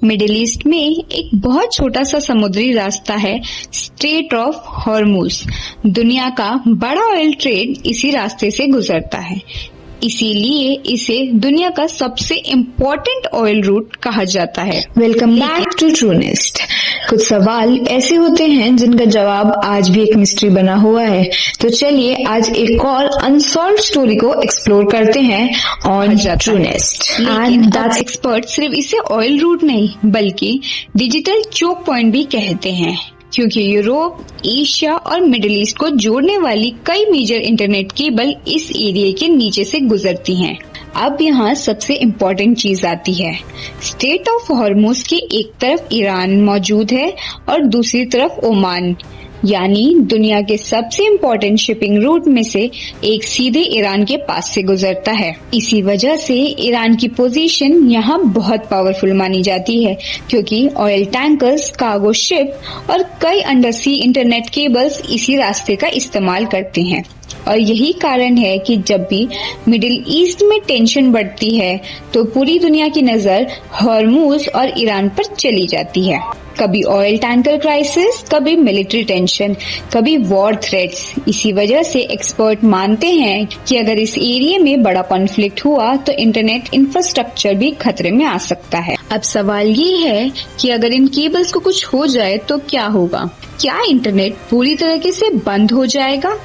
Middle east में एक बहुत छोटा सा समुद्री रास्ता है, स्ट्रेट ऑफ हॉर्मुज। दुनिया का बड़ा ऑयल ट्रेड इसी रास्ते से गुजरता है, इसीलिए इसे दुनिया का सबसे इम्पोर्टेंट ऑयल रूट कहा जाता है। Welcome back to Truenest. कुछ सवाल ऐसे होते हैं जिनका जवाब आज भी एक मिस्ट्री बना हुआ है, तो चलिए आज एक और अनसॉल्व्ड स्टोरी को एक्सप्लोर करते हैं ऑन ट्रूनेस्ट। लेकिन एक्सपर्ट सिर्फ इसे ऑयल रूट नहीं बल्कि डिजिटल चोक पॉइंट भी कहते हैं, क्योंकि यूरोप, एशिया और मिडिल ईस्ट को जोड़ने वाली कई मेजर इंटरनेट केबल इस एरिया के नीचे से गुजरती हैं। अब यहाँ सबसे इम्पोर्टेंट चीज आती है। स्ट्रेट ऑफ हॉर्मुज के एक तरफ ईरान मौजूद है और दूसरी तरफ ओमान, यानी दुनिया के सबसे इम्पोर्टेंट शिपिंग रूट में से एक सीधे ईरान के पास से गुजरता है। इसी वजह से ईरान की पोजीशन यहाँ बहुत पावरफुल मानी जाती है, क्योंकि ऑयल टैंकर्स, कार्गो शिप और कई अंडर सी इंटरनेट केबल्स इसी रास्ते का इस्तेमाल करते हैं। और यही कारण है कि जब भी मिडिल ईस्ट में टेंशन बढ़ती है तो पूरी दुनिया की नजर हॉर्मुज और ईरान पर चली जाती है। कभी ऑयल टैंकर क्राइसिस, कभी मिलिट्री टेंशन, कभी वॉर थ्रेट्स। इसी वजह से एक्सपर्ट मानते हैं कि अगर इस एरिया में बड़ा कॉन्फ्लिक्ट हुआ तो इंटरनेट इंफ्रास्ट्रक्चर भी खतरे में आ सकता है। अब सवाल ये है कि अगर इन केबल्स को कुछ हो जाए तो क्या होगा? क्या इंटरनेट पूरी तरीके से बंद हो जाएगा?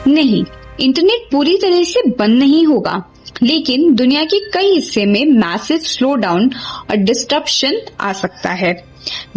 नहीं, इंटरनेट पूरी तरह से बंद नहीं होगा, लेकिन दुनिया के कई हिस्से में मैसिव स्लो डाउन और डिस्ट्रप्शन आ सकता है।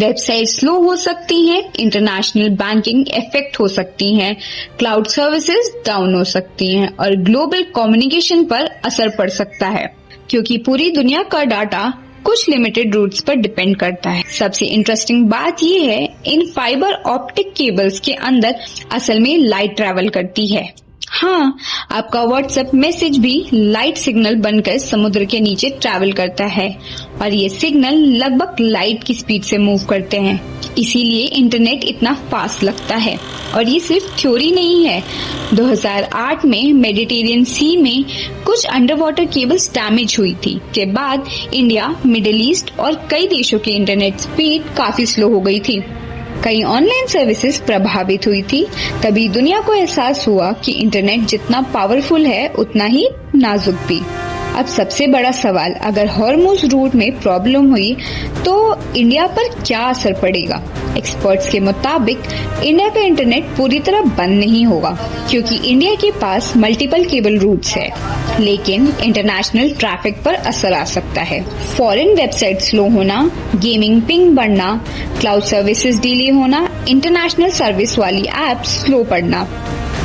वेबसाइट स्लो हो सकती हैं, इंटरनेशनल बैंकिंग इफेक्ट हो सकती हैं, क्लाउड सर्विसेज डाउन हो सकती हैं और ग्लोबल कम्युनिकेशन पर असर पड़ सकता है, क्योंकि पूरी दुनिया का डाटा कुछ लिमिटेड रूट्स पर डिपेंड करता है। सबसे इंटरेस्टिंग बात ये है, इन फाइबर ऑप्टिक केबल्स के अंदर असल में लाइट ट्रैवल करती है। हाँ, आपका व्हाट्सएप मैसेज भी लाइट सिग्नल बनकर समुद्र के नीचे ट्रैवल करता है और ये सिग्नल लगभग लाइट की स्पीड से मूव करते हैं, इसीलिए इंटरनेट इतना फास्ट लगता है। और ये सिर्फ थ्योरी नहीं है। 2008 में मेडिटेरियन सी में कुछ अंडर वाटर केबल्स डैमेज हुई थी। के बाद इंडिया, मिडिल ईस्ट और कई देशों की इंटरनेट स्पीड काफी स्लो हो गई थी। कई ऑनलाइन सर्विसेज प्रभावित हुई थी। तभी दुनिया को एहसास हुआ कि इंटरनेट जितना पावरफुल है उतना ही नाजुक भी। अब सबसे बड़ा सवाल, अगर हॉर्मुज रूट में प्रॉब्लम हुई तो इंडिया पर क्या असर पड़ेगा? एक्सपर्ट्स के मुताबिक इंडिया का इंटरनेट पूरी तरह बंद नहीं होगा, क्योंकि इंडिया के पास मल्टीपल केबल रूट्स है, लेकिन इंटरनेशनल ट्रैफिक पर असर आ सकता है। फॉरेन वेबसाइट स्लो होना, गेमिंग पिंग बढ़ना, क्लाउड सर्विसेज डिले होना, इंटरनेशनल सर्विस वाली ऐप स्लो पड़ना।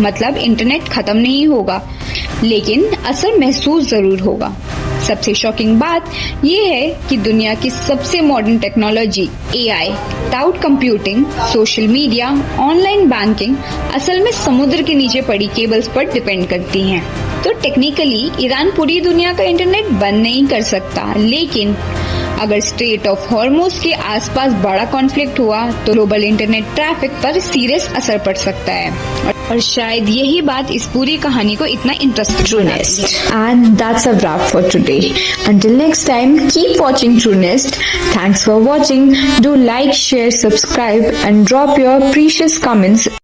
मतलब इंटरनेट खत्म नहीं होगा, लेकिन असर महसूस जरूर होगा। सबसे शॉकिंग बात यह है कि दुनिया की सबसे modern technology AI, cloud computing, social media, online banking असल में समुद्र के नीचे पड़ी केबल्स पर डिपेंड करती हैं। तो टेक्निकली ईरान पूरी दुनिया का इंटरनेट बंद नहीं कर सकता, लेकिन अगर स्ट्रेट ऑफ हॉर्मुज के आसपास बड़ा कॉन्फ्लिक्ट हुआ तो ग्लोबल इंटरनेट ट्रैफिक पर सीरियस असर पड़ सकता है। और शायद यही बात इस पूरी कहानी को इतना इंटरेस्टिंग बनाती है। And that's a wrap for today. Until next time, keep watching TrueNest. Thanks for watching. Do like, share, subscribe and drop your precious comments.